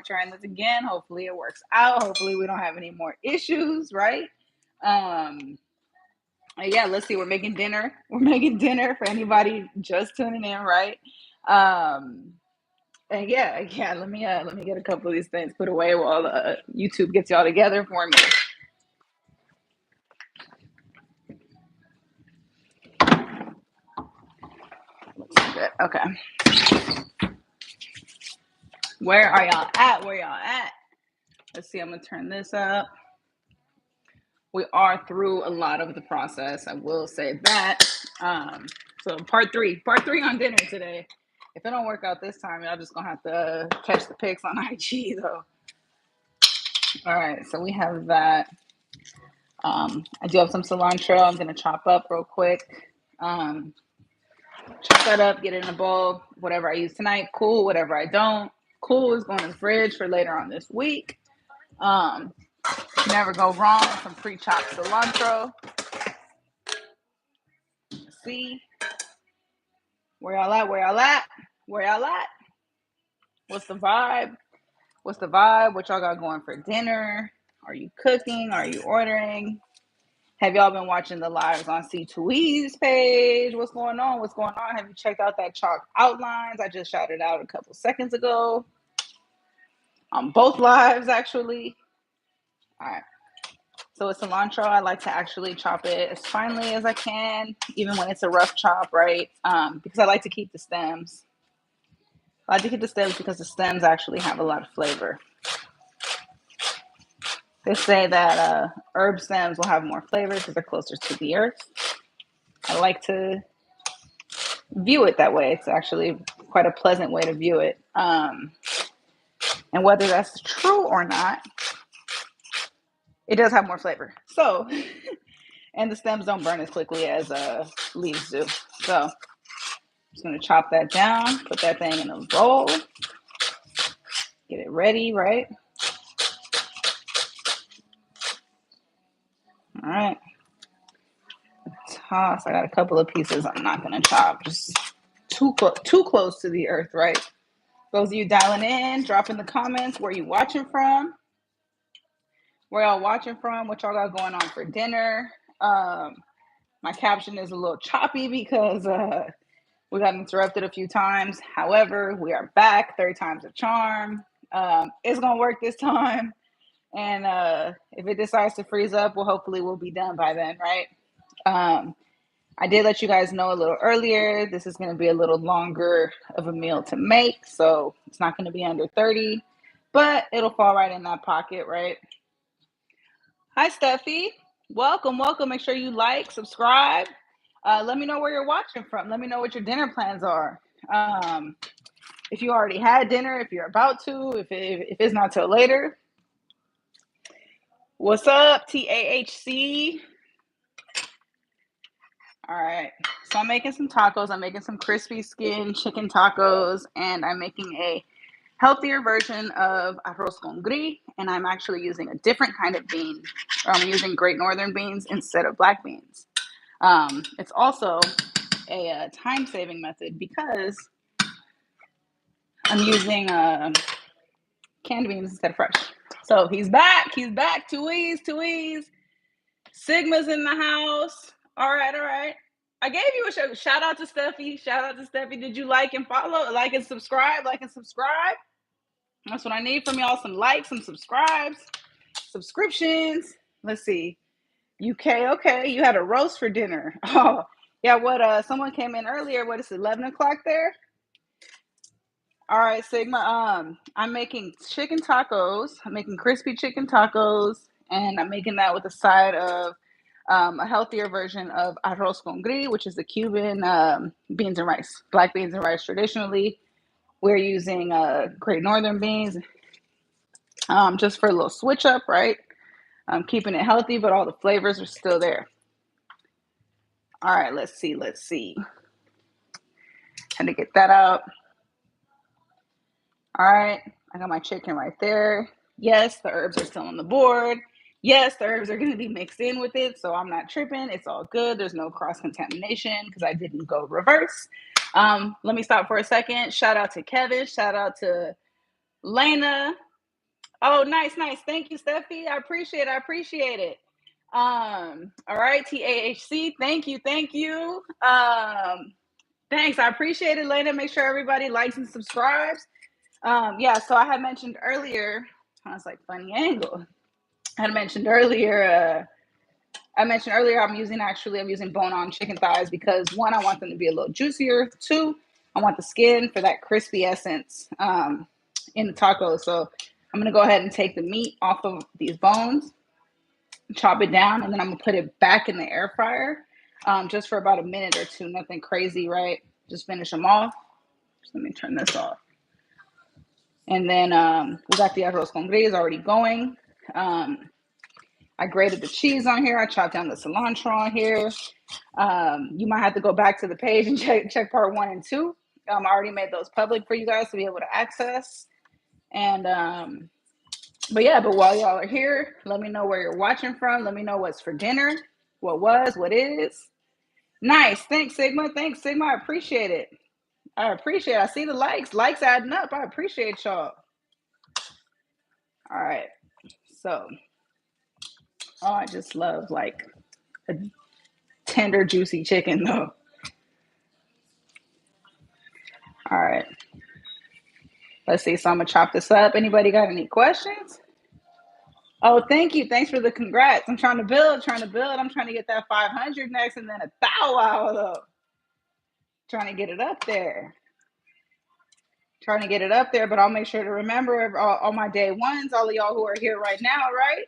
trying this again. Hopefully it works out. Hopefully we don't have any more issues, right? Yeah, let's see. We're making dinner. We're making dinner for anybody just tuning in, right? And yeah. Let me get a couple of these things put away while YouTube gets y'all together for me. Looks good. Okay. Where are y'all at? Where y'all at? Let's see. I'm gonna turn this up. We are through a lot of the process. I will say that. So part three on dinner today. If it don't work out this time, y'all just gonna have to catch the pics on IG though. All right, so we have that. I do have some cilantro. I'm gonna chop up real quick. Chop that up, get it in a bowl. Whatever I use tonight, cool. Whatever I don't, cool, is going in the fridge for later on this week. Never go wrong with some pre-chopped cilantro. See, where y'all at? Where y'all at? Where y'all at? What's the vibe? What's the vibe? What y'all got going for dinner? Are you cooking? Are you ordering? Have y'all been watching the lives on C2E's page? What's going on? What's going on? Have you checked out that chalk outlines? I just shouted out a couple seconds ago. On both lives, actually. All right. So with cilantro, I like to actually chop it as finely as I can, even when it's a rough chop, right? Because I like to keep the stems. I like to keep the stems because the stems actually have a lot of flavor. They say that herb stems will have more flavor because they're closer to the earth. I like to view it that way. It's actually quite a pleasant way to view it. And whether that's true or not, it does have more flavor. So, and the stems don't burn as quickly as leaves do. So, I'm just going to chop that down, put that thing in a bowl, get it ready, right? All right. Toss. I got a couple of pieces I'm not going to chop. Just too close to the earth, right? Those of you dialing in, drop in the comments where you watching from. Where y'all watching from? What y'all got going on for dinner? My caption is a little choppy because we got interrupted a few times. However, we are back. Third time's a charm. It's going to work this time. And if it decides to freeze up, well, hopefully we'll be done by then, right? I did let you guys know a little earlier. This is going to be a little longer of a meal to make. So it's not going to be under 30. But it'll fall right in that pocket, right? Hi, Steffi. Welcome. Make sure you like, subscribe. Let me know where you're watching from. Let me know what your dinner plans are. If you already had dinner, if you're about to, if it's not till later. What's up, TAHC? All right. So I'm making some tacos. I'm making some crispy skin chicken tacos, and I'm making a healthier version of arroz con gris, and I'm actually using a different kind of bean. I'm using Great Northern beans instead of black beans. It's also a time-saving method because I'm using canned beans instead of fresh. So he's back. 2E's. Sigma's in the house. All right. I gave you a shout out to Steffi. Did you like and follow? Like and subscribe? That's what I need from y'all. Some likes, some subscriptions. Let's see. UK, okay. You had a roast for dinner. Oh, yeah. What? Someone came in earlier. What is it? 11 o'clock there? All right, Sigma. I'm making chicken tacos. I'm making crispy chicken tacos, and I'm making that with a side of a healthier version of arroz con gris, which is the Cuban beans and rice, black beans and rice. Traditionally, we're using Great Northern beans, just for a little switch up, right? Keeping it healthy, but all the flavors are still there. All right, let's see. Trying to get that out. All right, I got my chicken right there. Yes, the herbs are still on the board. Yes, the herbs are going to be mixed in with it, so I'm not tripping. It's all good. There's no cross-contamination because I didn't go reverse. Let me stop for a second. Shout out to Kevin. Shout out to Lena. Oh, nice, nice. Thank you, Steffi. I appreciate it. All right, TAHC. Thank you, thank you. Thanks. I appreciate it, Lena. Make sure everybody likes and subscribes. Yeah, so I had mentioned earlier, I was like funny angle. I had mentioned earlier, I'm using bone-on chicken thighs because one, I want them to be a little juicier. Two, I want the skin for that crispy essence in the taco. So I'm gonna go ahead and take the meat off of these bones, chop it down, and then I'm gonna put it back in the air fryer just for about a minute or two. Nothing crazy, right? Just finish them off. Just let me turn this off. And then we got the arroz con gris already going. I grated the cheese on here. I chopped down the cilantro on here. You might have to go back to the page and check part 1 and 2. I already made those public for you guys to be able to access. And but while y'all are here, let me know where you're watching from. Let me know what's for dinner, what is. Nice. Thanks, Sigma. I appreciate it. I see the likes adding up. I appreciate y'all. All right. So, I just love like a tender, juicy chicken though. All right. Let's see. So I'm gonna chop this up. Anybody got any questions? Oh, thank you. Thanks for the congrats. I'm trying to build. I'm trying to get that 500 next and then 1,000 though. Trying to get it up there. But I'll make sure to remember all my day ones, all of y'all who are here right now, right?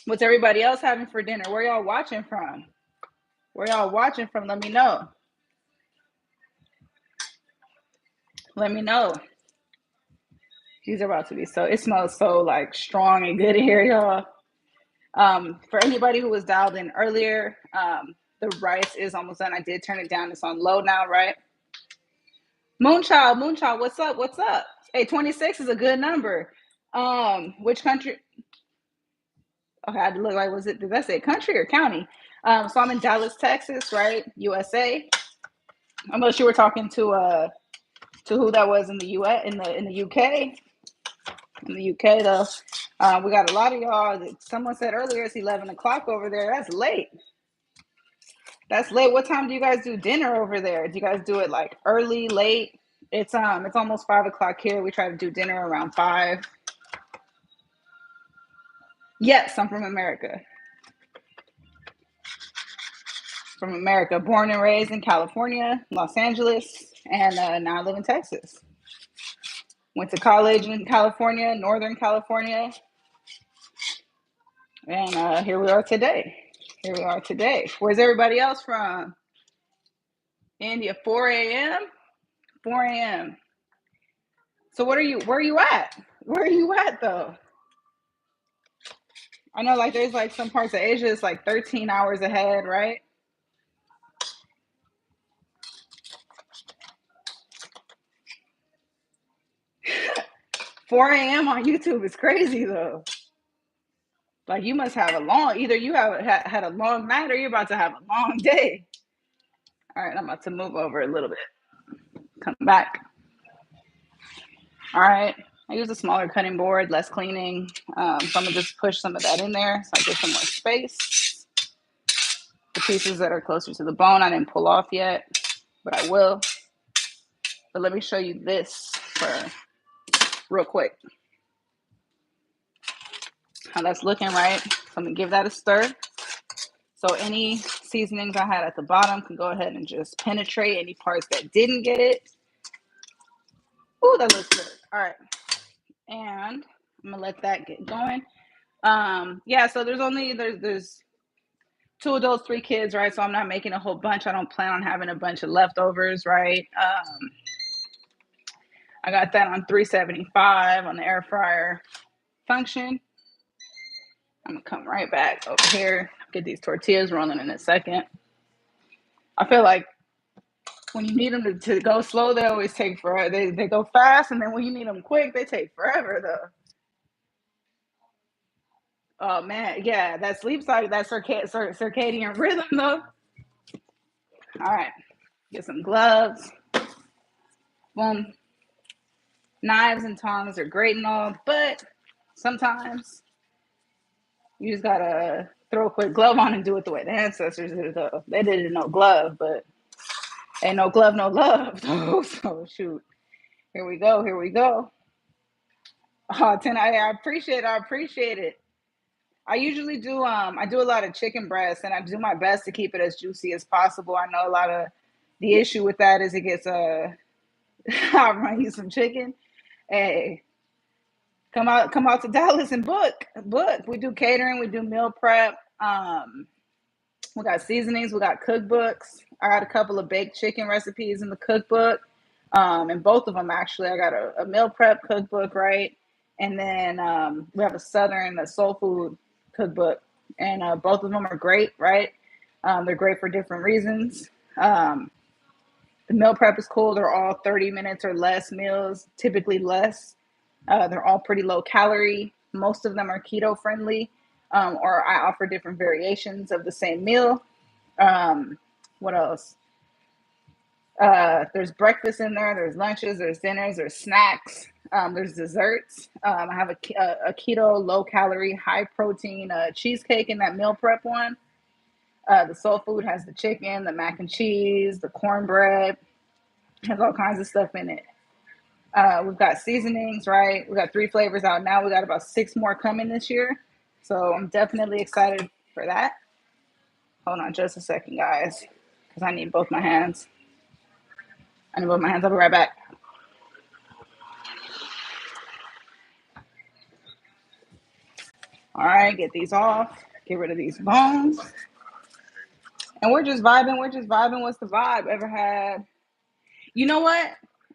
What's everybody else having for dinner? Where y'all watching from? Let me know. These are about to be it smells so like strong and good here, y'all. For anybody who was dialed in earlier, the rice is almost done. I did turn it down. It's on low now, right? Moonchild, what's up? Hey, 26 is a good number. Which country? Okay, I had to look like, did that say country or county? So I'm in Dallas, Texas, right? USA. Unless you were talking to who that was in the US, in the UK. In the UK, though, we got a lot of y'all. Someone said earlier it's 11 o'clock over there. That's late. What time do you guys do dinner over there? Do you guys do it like early, late? It's almost 5 o'clock here. We try to do dinner around 5. Yes, I'm from America. Born and raised in California, Los Angeles, and now I live in Texas. Went to college in California, Northern California, and here we are today. Where's everybody else from? India, 4 a.m. 4 a.m. So where are you at? Where are you at though? I know like there's like some parts of Asia it's like 13 hours ahead, right? Four a.m. on YouTube is crazy though. Like you must have either you have had a long night or you're about to have a long day. All right, I'm about to move over a little bit. Come back. All right, I use a smaller cutting board, less cleaning. So I'm gonna just push some of that in there so I get some more space. The pieces that are closer to the bone, I didn't pull off yet, but I will. But let me show you this real quick. How that's looking, right? So I'm gonna give that a stir. So any seasonings I had at the bottom can go ahead and just penetrate any parts that didn't get it. Ooh, that looks good. All right. And I'm gonna let that get going. Yeah, so there's 2 adults, 3 kids, right? So I'm not making a whole bunch. I don't plan on having a bunch of leftovers, right? I got that on 375 on the air fryer function. I'm gonna come right back over here, get these tortillas rolling in a second. I feel like when you need them to go slow, they always take forever. They go fast, and then when you need them quick, they take forever though. Oh man, yeah, that sleep cycle, that circadian rhythm though. All right, get some gloves. Boom. Knives and tongs are great and all, but sometimes you just gotta throw a quick glove on and do it the way the ancestors did it. Though they did it no glove, but ain't no glove, no love. So shoot, here we go. Here we go. Oh, 10, I appreciate it. I appreciate it. I usually do I do a lot of chicken breast, and I do my best to keep it as juicy as possible. I know a lot of the issue with that is it gets I'll run you some chicken. Hey, come out to Dallas and book. We do catering, we do meal prep. We got seasonings, we got cookbooks. I got a couple of baked chicken recipes in the cookbook. And both of them actually. I got a meal prep cookbook, right? And then we have a soul food cookbook. And both of them are great, right? They're great for different reasons. The meal prep is cool. They're all 30 minutes or less meals, typically less. They're all pretty low calorie. Most of them are keto friendly, or I offer different variations of the same meal. What else? There's breakfast in there. There's lunches. There's dinners. There's snacks. There's desserts. I have a keto, low calorie, high protein cheesecake in that meal prep one. The soul food has the chicken, the mac and cheese, the cornbread, has all kinds of stuff in it. We've got seasonings, right? We got 3 flavors out now. We got about 6 more coming this year. So I'm definitely excited for that. Hold on just a second, guys, because I need both my hands. I'll be right back. All right, get these off. Get rid of these bones. And we're just vibing. What's the vibe? Ever had? You know what?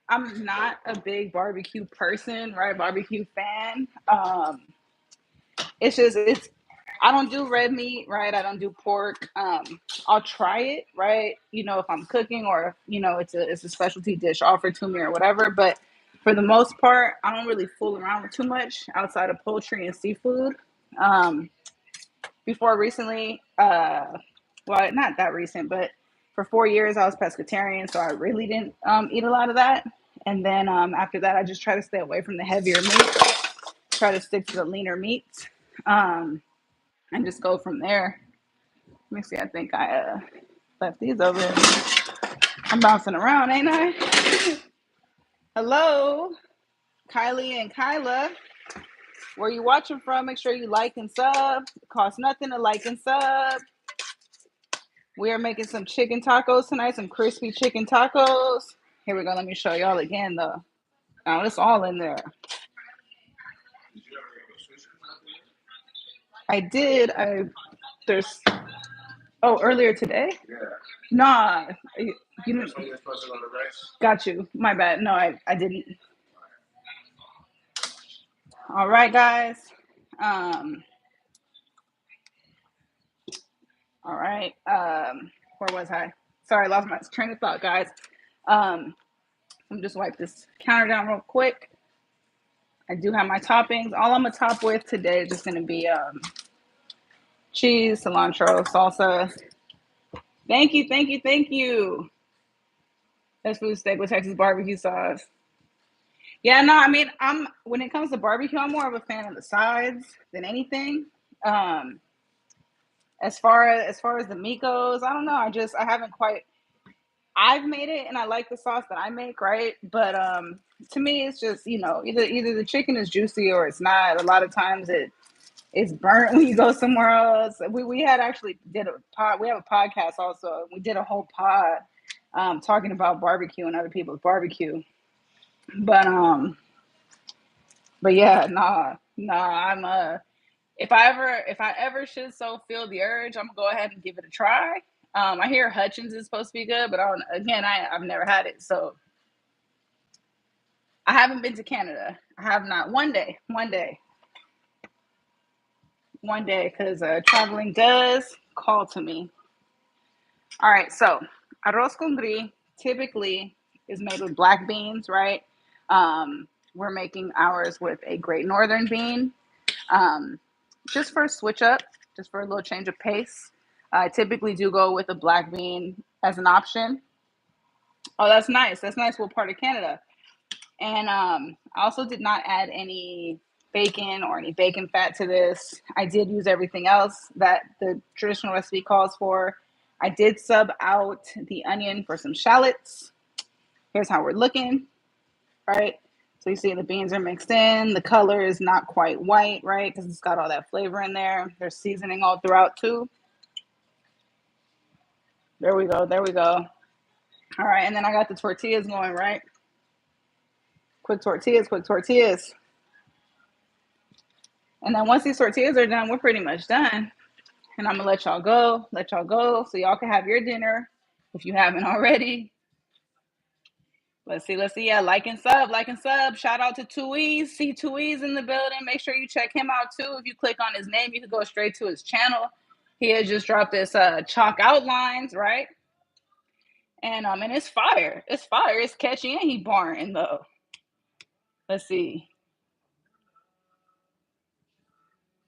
I'm not a big barbecue person, right? Barbecue fan. It's I don't do red meat, right? I don't do pork. I'll try it, right? If I'm cooking or it's a specialty dish offered to me or whatever. But for the most part, I don't really fool around with too much outside of poultry and seafood. Before recently, well, not that recent, but for 4 years I was pescatarian, so I really didn't eat a lot of that. And then after that, I just try to stay away from the heavier meat, try to stick to the leaner meats, and just go from there. Let me see. I think I left these over here. I'm bouncing around, ain't I? Hello, Kylie and Kyla. Where you watching from? Make sure you like and sub. It costs nothing to like and sub. We are making some chicken tacos tonight, some crispy chicken tacos. Here we go. Let me show y'all again, though. Now it's all in there. I did. There's. Oh, earlier today? Yeah. Nah. You didn't. Got you. My bad. No, I didn't. All right, guys. All right. Where was I? Sorry, I lost my train of thought, guys. Let me just wipe this counter down real quick. I do have my toppings. All I'm gonna top with today is just gonna be cheese, cilantro, salsa. Thank you. That's food steak with Texas barbecue sauce. Yeah, no, I mean, when it comes to barbecue, I'm more of a fan of the sides than anything. As far as the meat goes, I don't know. I haven't quite. I've made it and I like the sauce that I make, right? But to me, it's just either the chicken is juicy or it's not. A lot of times it's burnt when you go somewhere else. We had actually did a pod. We have a podcast also. We did a whole pod talking about barbecue and other people's barbecue. But yeah, nah. I'm if I ever should so feel the urge, I'm gonna go ahead and give it a try. I hear Hutchins is supposed to be good, but I've never had it, so I haven't been to Canada. I have not. One day, because traveling does call to me. All right, so arroz con gris typically is made with black beans, right? We're making ours with a Great Northern bean, just for a switch up, just for a little change of pace. I typically do go with a black bean as an option. Oh, that's nice. That's nice. What part of Canada? And I also did not add any bacon or any bacon fat to this. I did use everything else that the traditional recipe calls for. I did sub out the onion for some shallots. Here's how we're looking, right? So you see the beans are mixed in. The color is not quite white, right? Because it's got all that flavor in there. There's seasoning all throughout too. There we go. There we go. All right. And then I got the tortillas going, right? Quick tortillas, quick tortillas. And then once these tortillas are done, we're pretty much done. And I'm going to let y'all go so y'all can have your dinner if you haven't already. Let's see. Yeah, like and sub. Shout out to Tuiz. See Tuiz in the building. Make sure you check him out too. If you click on his name, you can go straight to his channel. He has just dropped this chalk outlines, right? And it's fire. It's fire. It's catchy and he barring though. Let's see.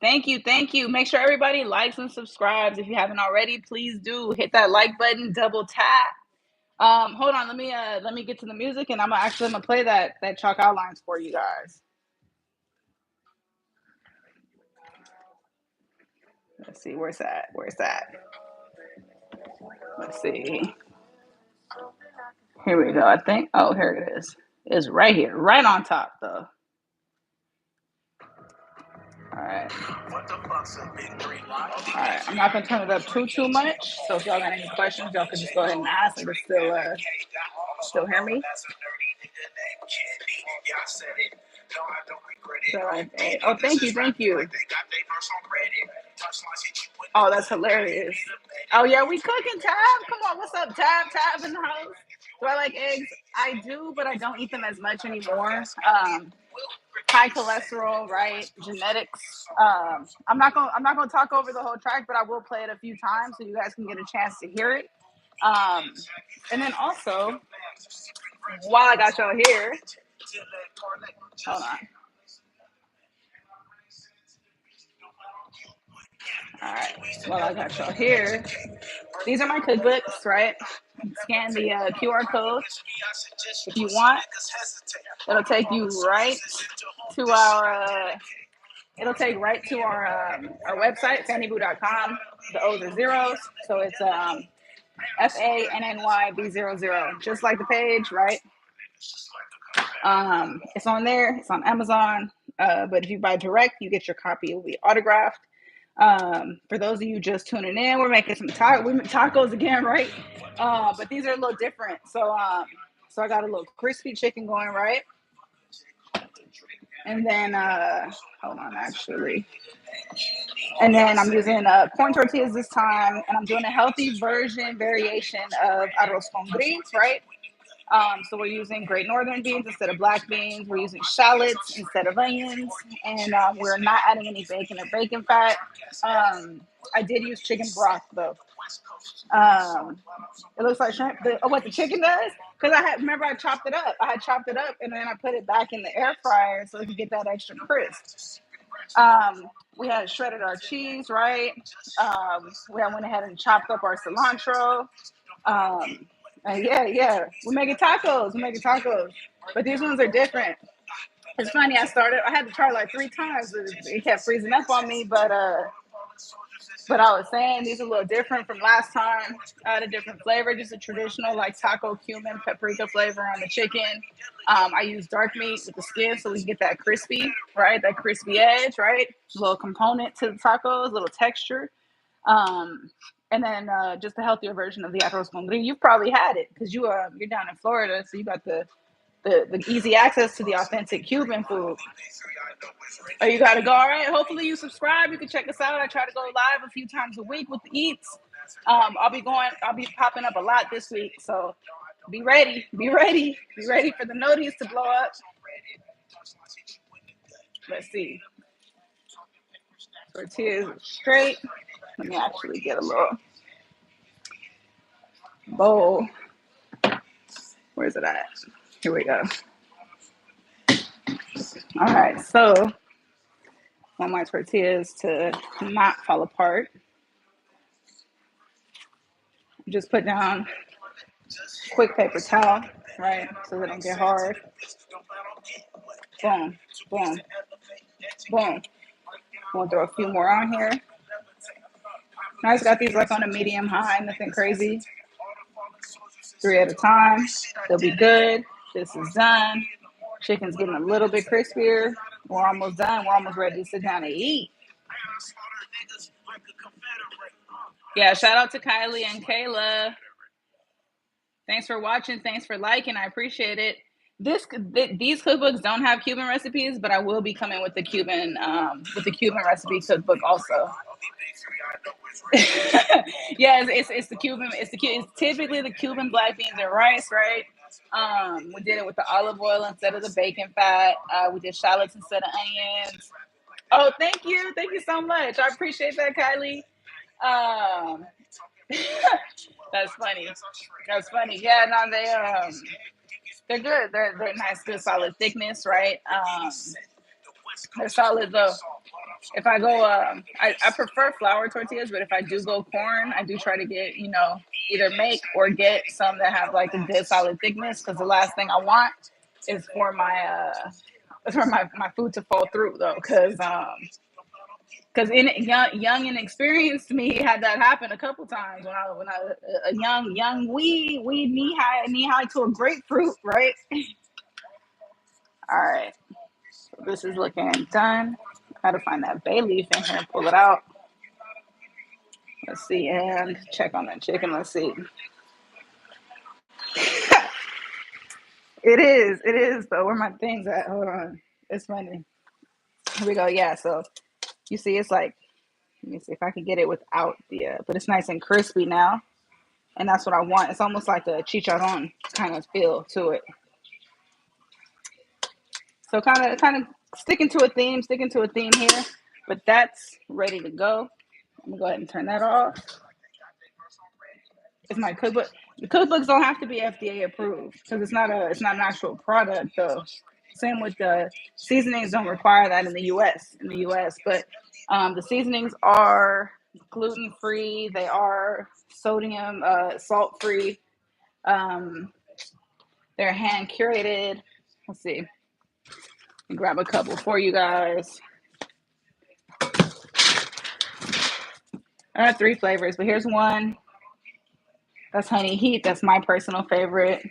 Thank you. Make sure everybody likes and subscribes. If you haven't already, please do hit that like button, double tap. Hold on, let me get to the music, and I'm gonna play that chalk outlines for you guys. Let's see, where's that? Let's see. Here we go. I think. Oh, here it is. It's right here, right on top, though. All right. All right. I'm not gonna turn it up too much. So if y'all got any questions, y'all can just go ahead and ask. And still hear me. So, oh, thank you. Oh, that's hilarious. Oh yeah, we cooking, Tab. Come on, what's up, Tab in the house? Do I like eggs? I do, but I don't eat them as much anymore. High cholesterol, right? Genetics. I'm not gonna talk over the whole track, but I will play it a few times so you guys can get a chance to hear it. And then also, while I got y'all here, hold on. All right. Well, I got y'all here. These are my cookbooks, right? Scan the QR code if you want. It'll take you right to our. It'll take right to our website, Fannyb00. The O's are zeros, so it's FANNYB00, just like the page, right? It's on there. It's on Amazon. But if you buy direct, you get your copy. It will be autographed. For those of you just tuning in, we're making some tacos again, right? But these are a little different. So I got a little crispy chicken going, right? And then hold on, actually. And then I'm using corn tortillas this time, and I'm doing a healthy variation of arroz con gris, right? So we're using Great Northern beans instead of black beans. We're using shallots instead of onions, and we're not adding any bacon or bacon fat. I did use chicken broth though. It looks like shrimp. What the chicken does? Because remember I chopped it up. I had chopped it up and then I put it back in the air fryer so we could get that extra crisp. We had shredded our cheese, right? We went ahead and chopped up our cilantro. Yeah. We're making tacos. But these ones are different. It's funny. I had to try like 3 times. It kept freezing up on me, but I was saying these are a little different from last time. I had a different flavor, just a traditional like taco cumin paprika flavor on the chicken. I use dark meat with the skin so we get that crispy, right? That crispy edge, right? A little component to the tacos, a little texture. And then just a healthier version of the arroz con gris. You've probably had it because you're down in Florida, so you got the easy access to the authentic Cuban food. Oh, you gotta go. All right. Hopefully you subscribe. You can check us out. I try to go live a few times a week with the eats. I'll be popping up a lot this week. So be ready for the notice to blow up. Let's see. Tortillas straight. Let me actually get a little bowl. Where's it at? Here we go. All right, so I want my tortillas to not fall apart. Just put down quick paper towel, right? So they don't get hard. Boom, boom, boom. We'll throw a few more on here. I just got these like on a medium high, nothing crazy. 3 at a time. They'll be good. This is done. Chicken's getting a little bit crispier. We're almost done. We're almost ready to sit down and eat. Yeah, shout out to Kylie and Kayla. Thanks for watching. Thanks for liking. I appreciate it. These cookbooks don't have Cuban recipes, but I will be coming with the Cuban recipe cookbook also. Yeah, it's the Cuban. It's typically the Cuban black beans and rice, right? We did it with the olive oil instead of the bacon fat. We did shallots instead of onions. Oh, thank you so much. I appreciate that, Kylie. Um, that's funny. That's funny. Yeah, no, they're good. They're nice, good, solid thickness, right? They're solid though. If I go, I prefer flour tortillas, but if I do go corn, I do try to get, either make or get some that have like a good solid thickness. Because the last thing I want is for my food to fall through though. Because in young and experienced me had that happen a couple times when I a young weed knee high to a grapefruit, right? All right, so this is looking done. Gotta find that bay leaf in here and pull it out. Let's see, and check on that chicken. Let's see. It is though. Where my things at? Hold on, it's funny. Here we go. Yeah, so you see, it's like, let me see if I can get it without but it's nice and crispy now. And that's what I want. It's almost like a chicharron kind of feel to it. So kind of sticking to a theme here. But that's ready to go. I'm gonna go ahead and turn that off. It's my cookbook. The cookbooks don't have to be FDA approved because it's not an actual product though. Same with the seasonings don't require that in the U.S. But the seasonings are gluten free. They are sodium salt free. Um, they're hand curated. Let's see. Grab a couple for you guys. I have 3 flavors, but here's one. That's honey heat. That's my personal favorite.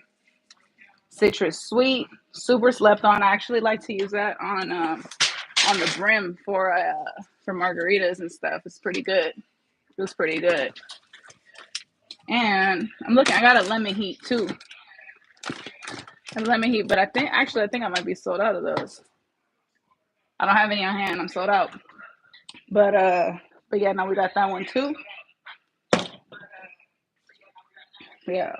Citrus sweet, super slept on. I actually like to use that on the brim for margaritas and stuff. It's pretty good. It was pretty good. And I'm looking. I got a lemon heat too. A lemon heat, but I think I might be sold out of those. I don't have any on hand. I'm sold out. But yeah, now we got that one too. Yeah,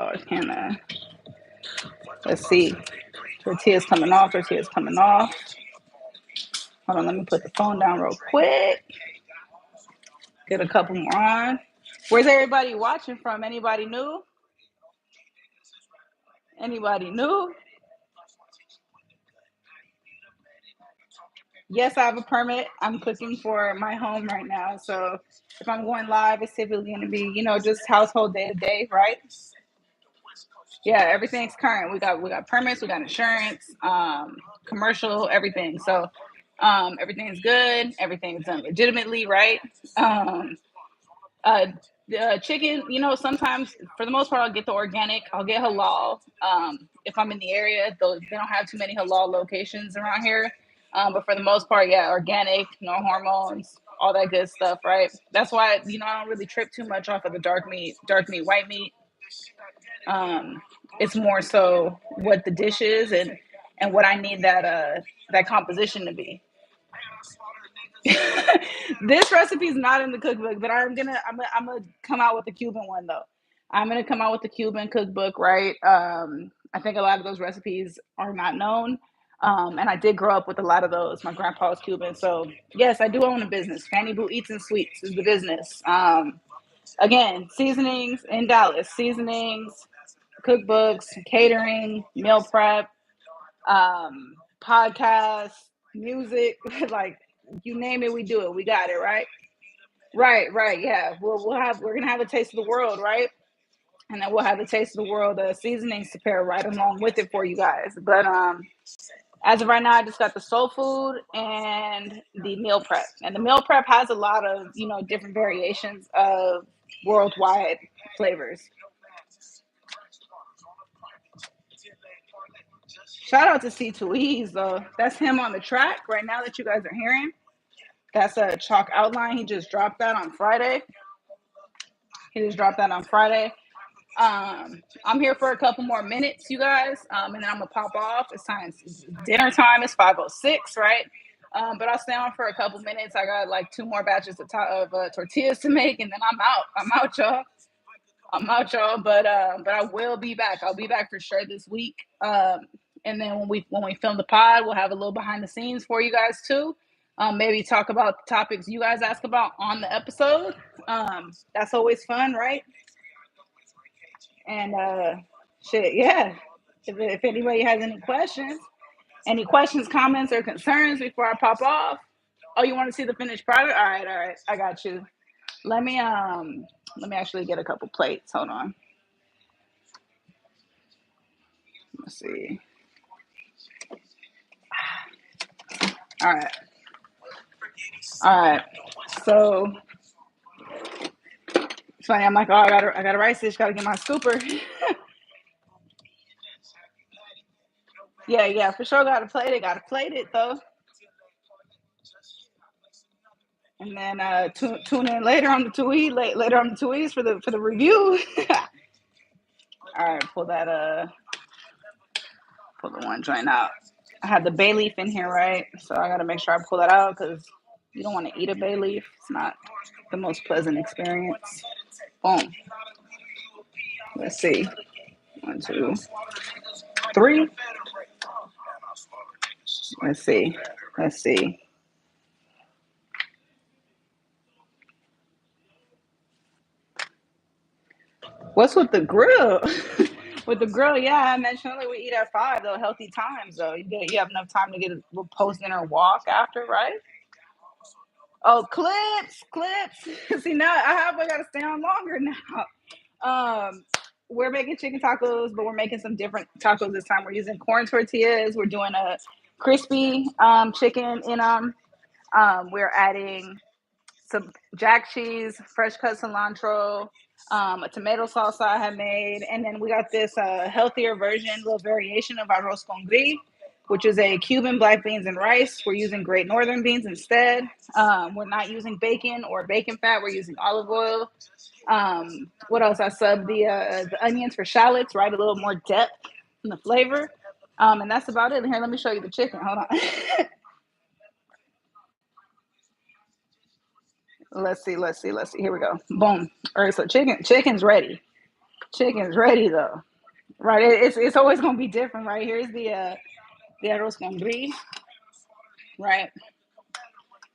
let's see. Tortilla's coming off. Hold on, let me put the phone down real quick. Get a couple more on. Where's everybody watching from? Anybody new? Yes, I have a permit. I'm cooking for my home right now. So if I'm going live, it's typically going to be, just household day to day, right? Yeah, everything's current. We got permits, we got insurance, commercial, everything. So everything's good. Everything's done legitimately, right? Um, chicken, sometimes for the most part, I'll get the organic. I'll get halal. If I'm in the area, though, they don't have too many halal locations around here. But for the most part, yeah, organic, no hormones, all that good stuff, right? That's why I don't really trip too much off of the dark meat, white meat. It's more so what the dish is and what I need that composition to be. This recipe is not in the cookbook, but I'm gonna come out with the Cuban one though. I'm gonna come out with the Cuban cookbook, right? I think a lot of those recipes are not known. And I did grow up with a lot of those. My grandpa was Cuban, so yes, I do own a business. Fannyb00 Eats and Sweets is the business. Again, seasonings in Dallas, cookbooks, catering, meal prep, podcasts, music, like you name it, we do it. We got it, right? Right, yeah. We're gonna have a taste of the world, right? And then we'll have the taste of the world seasonings to pair right along with it for you guys. But as of right now, I just got the soul food and the meal prep. And the meal prep has a lot of, different variations of worldwide flavors. Shout out to C2E's though. That's him on the track right now that you guys are hearing. That's a chalk outline. He just dropped that on Friday. I'm here for a couple more minutes, you guys, and then I'm gonna pop off. It's dinner time. It's 5:06, right? But I'll stay on for a couple minutes. I got like 2 more batches of tortillas to make, and then I'm out. I'm out, y'all. But I will be back. I'll be back for sure this week. And then when we film the pod, we'll have a little behind the scenes for you guys too. Maybe talk about the topics you guys ask about on the episode. That's always fun, right? And shit, yeah. If anybody has any questions, comments, or concerns before I pop off. Oh, you want to see the finished product? All right. I got you. Let me actually get a couple plates. Hold on. Let's see. All right. So it's funny. I'm like, oh, I gotta rice this. Gotta get my scooper. Yeah, for sure. Gotta plate it though. And then tune in later on the Tweets for the review. All right, pull the one joint out. I have the bay leaf in here, right? So I gotta make sure I pull that out because you don't want to eat a bay leaf. It's not the most pleasant experience. Boom. Let's see. 1, 2, 3. Let's see. What's with the grill? With the grill, yeah, I mentioned earlier we eat at 5 though. Healthy times though. You have enough time to get a post dinner walk after, right? Oh, clips. See, now I gotta stay on longer now. We're making chicken tacos, but we're making some different tacos this time. We're using corn tortillas. We're doing a crispy chicken in them. We're adding some jack cheese, fresh cut cilantro, a tomato salsa I had made, and then we got this healthier version, little variation of arroz con gris, which is a Cuban black beans and rice. We're using Great Northern beans instead. We're not using bacon or bacon fat. We're using olive oil. What else? I subbed the onions for shallots, right? A little more depth in the flavor. And that's about it. Here, let me show you the chicken. Hold on. Let's see. Here we go. Boom. All right, so chicken's ready. Chicken's ready though. Right. It's always gonna be different, right? Here's the arroz con gris. Right.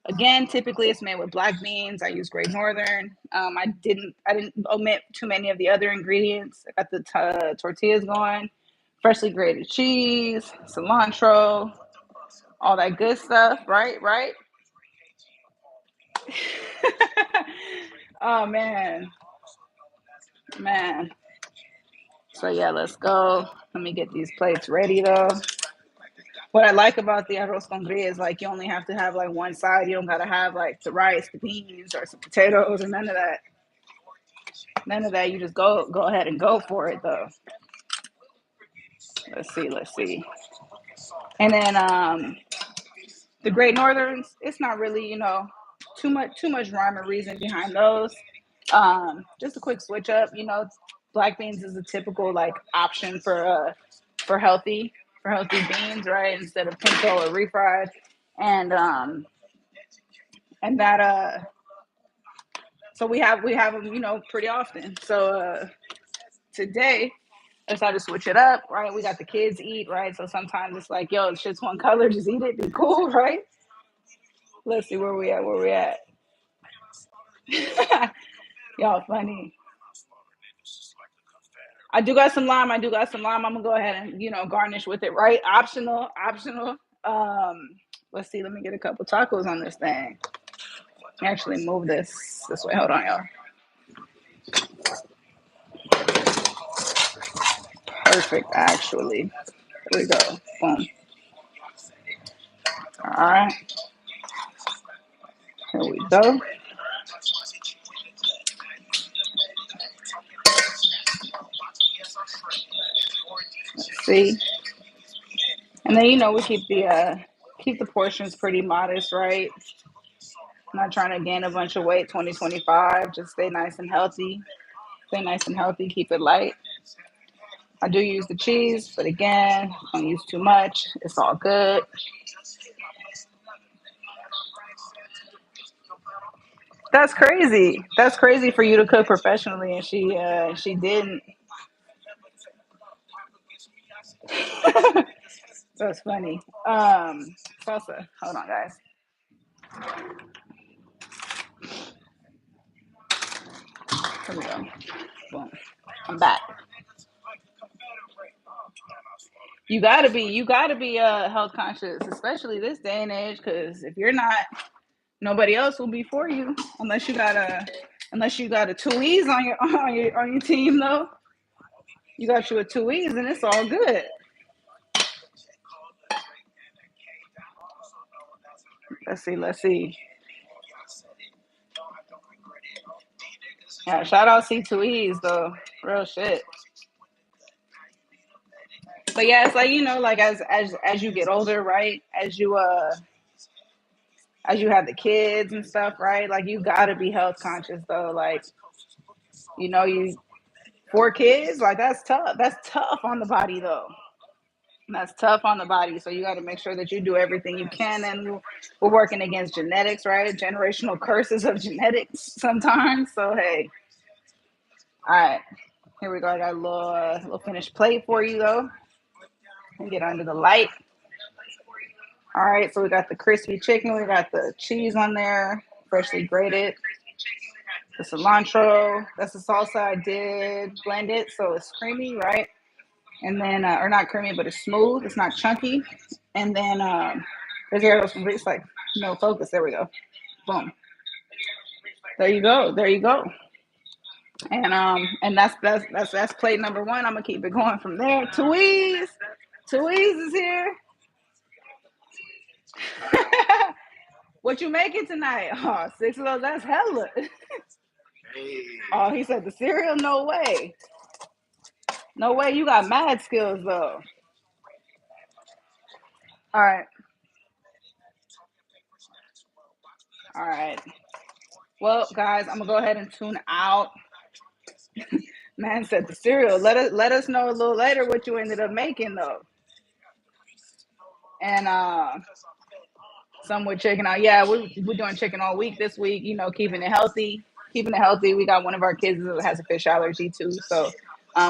Again, typically it's made with black beans. I use Great Northern. I didn't omit too many of the other ingredients. I got the tortillas going, freshly grated cheese, cilantro, all that good stuff. Right. Oh man. So yeah, let's go. Let me get these plates ready though. What I like about the arroz con gris is like you only have to have like one side. You don't gotta have like the rice, the beans, or some potatoes, or none of that. You just go ahead and go for it though. Let's see. And then the Great Northerns, it's not really, too much rhyme or reason behind those. Just a quick switch up, black beans is a typical like option for healthy beans, right? Instead of pinto or refried. And that so we have them, pretty often. So today I decided to switch it up, right? We got the kids eat, right? So sometimes it's like, yo, it's just one color, just eat it, be cool, right? Let's see where we at. Y'all funny. I do got some lime. I'm gonna go ahead and garnish with it, right? Optional. Let's see. Let me get a couple tacos on this thing. Actually, move this way. Hold on, y'all. perfect, actually. Here we go. Boom. All right. Here we go. Let's see. And then we keep the portions pretty modest, right? Not trying to gain a bunch of weight 2025. Just stay nice and healthy. Stay nice and healthy, keep it light. I do use the cheese, but again, don't use too much. It's all good. That's crazy. That's crazy for you to cook professionally, and she didn't. That's funny. Salsa. Hold on, guys. Here we go. Boom. I'm back. You gotta be health conscious, especially this day and age, because if you're not, nobody else will be for you unless you got a two E's on your on your team though. You got you a two E's and it's all good. Let's see, let's see. Yeah, shout out C2Es though. Real shit. But yeah, it's like, like as you get older, right? As you have the kids and stuff, right? Like you gotta be health conscious though. Like, you four kids, like that's tough. That's tough on the body though. That's tough on the body. So you got to make sure that you do everything you can. And we're working against genetics, right? Generational curses of genetics sometimes. So hey, all right, here we go. I got a little finished plate for you though. And get under the light. All right, so we got the crispy chicken. We got the cheese on there, freshly grated. The cilantro. That's the salsa I did blend it, so it's creamy, right? And then, or not creamy, but it's smooth. It's not chunky. And then there's it's like no focus. There we go. Boom. There you go. There you go. And that's plate number one. I'm gonna keep it going from there. Tweez is here. What you making tonight? Oh, 6 of those. That's hella. Oh, he said the cereal. No way. No way. You got mad skills though. All right. All right. Well, guys, I'm gonna go ahead and tune out. Man said the cereal. Let us know a little later what you ended up making though. And some with chicken out. Yeah, we're doing chicken all week this week. Keeping it healthy. Keeping it healthy. We got one of our kids that has a fish allergy too, so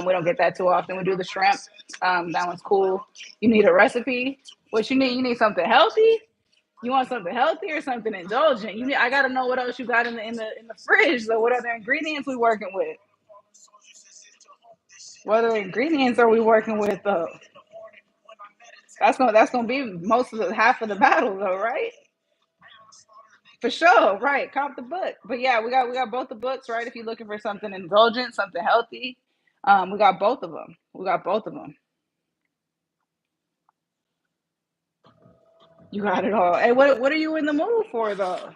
we don't get that too often. We do the shrimp. That one's cool. You need a recipe. What you need? You need something healthy. You want something healthy or something indulgent? I gotta know what else you got in the fridge. So what other ingredients we working with? What other ingredients are we working with though? That's gonna be most of the half of the battle though, right? For sure, right. Cop the book. But yeah, we got both the books, right? If you're looking for something indulgent, something healthy, we got both of them. We got both of them. You got it all. Hey, what are you in the mood for though?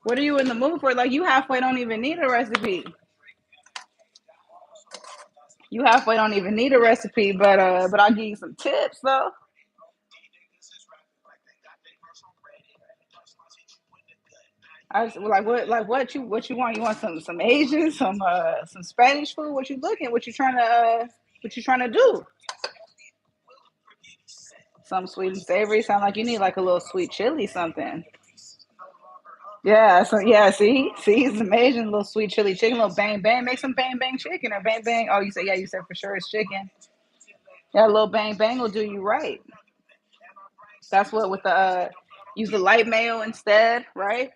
What are you in the mood for? Like you halfway don't even need a recipe. You halfway don't even need a recipe, but I'll give you some tips though. Like what you want? You want some Asian, some Spanish food? What you looking? What you trying to do? Some sweet and savory. Sound like you need like a little sweet chili something. Yeah, so yeah, see, it's amazing. Little sweet chili chicken, little bang bang. Make some bang bang chicken or bang bang. Oh, you said for sure it's chicken. Yeah, a little bang bang will do you right. That's what with the use the light mayo instead, right?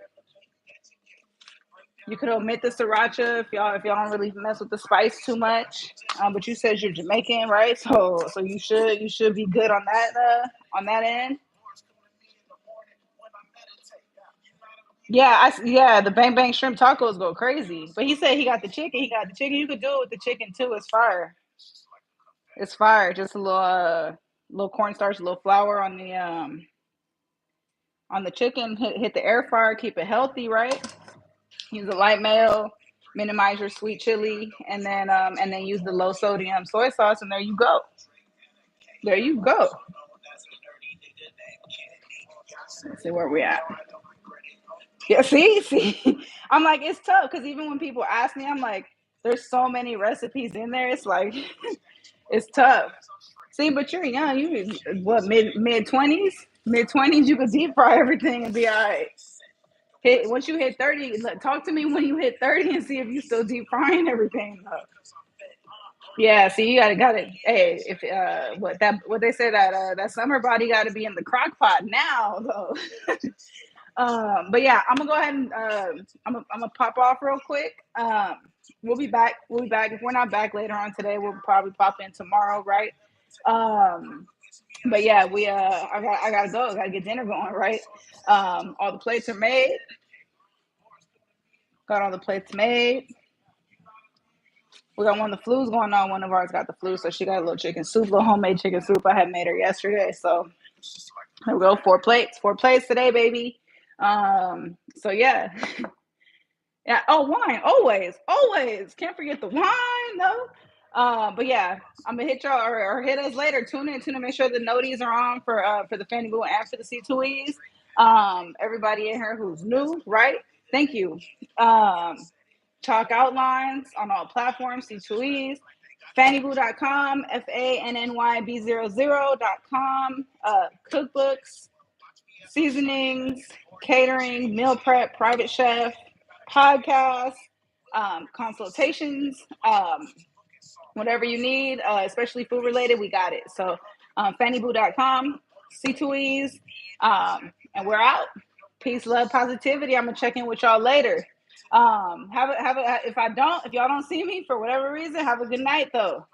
You could omit the sriracha if y'all don't really mess with the spice too much. But you said you're Jamaican, right? So you should be good on that end. Yeah, the bang bang shrimp tacos go crazy. But he said he got the chicken. He got the chicken. You could do it with the chicken too. It's fire. It's fire. Just a little cornstarch, a little flour on the chicken. Hit the air fryer. Keep it healthy, right? Use a light mayo. Minimize your sweet chili, and then use the low sodium soy sauce, and there you go. There you go. Let's see where we at. Yeah, see, I'm like, it's tough because even when people ask me, I'm like, there's so many recipes in there. It's like, it's tough. See, but you're young. You what mid 20s. You could deep fry everything and be all right. Once you hit 30, talk to me when you hit 30 and see if you still deep frying everything. Yeah, see, you got it. Hey, if what they say that summer body got to be in the crock pot now though. But yeah, I'm gonna go ahead and I'm gonna pop off real quick. We'll be back. We'll be back. If we're not back later on today, we'll probably pop in tomorrow, right? Um, but yeah, I gotta go. I gotta get dinner going, right? All the plates are made. Got all the plates made. We got one of the flus going on. One of ours got the flu, so she got a little chicken soup, little homemade chicken soup. I had made her yesterday, so there we go. 4 plates today, baby. So yeah, yeah. Oh, wine, always. Can't forget the wine, no. But yeah, I'm gonna hit y'all or hit us later. Tune in. Make sure the noties are on for the Fannyb00 and for the C2Es. Everybody in here who's new, right? Thank you. Chalk outlines on all platforms, C2Es, Fannyb00.com, FANNYB00.com, cookbooks, seasonings, catering, meal prep, private chef, podcasts, consultations, whatever you need, especially food related, we got it. So Fannyb00.com, C2Es, and we're out. Peace, love, positivity. I'm gonna check in with y'all later. If y'all don't see me for whatever reason, have a good night though.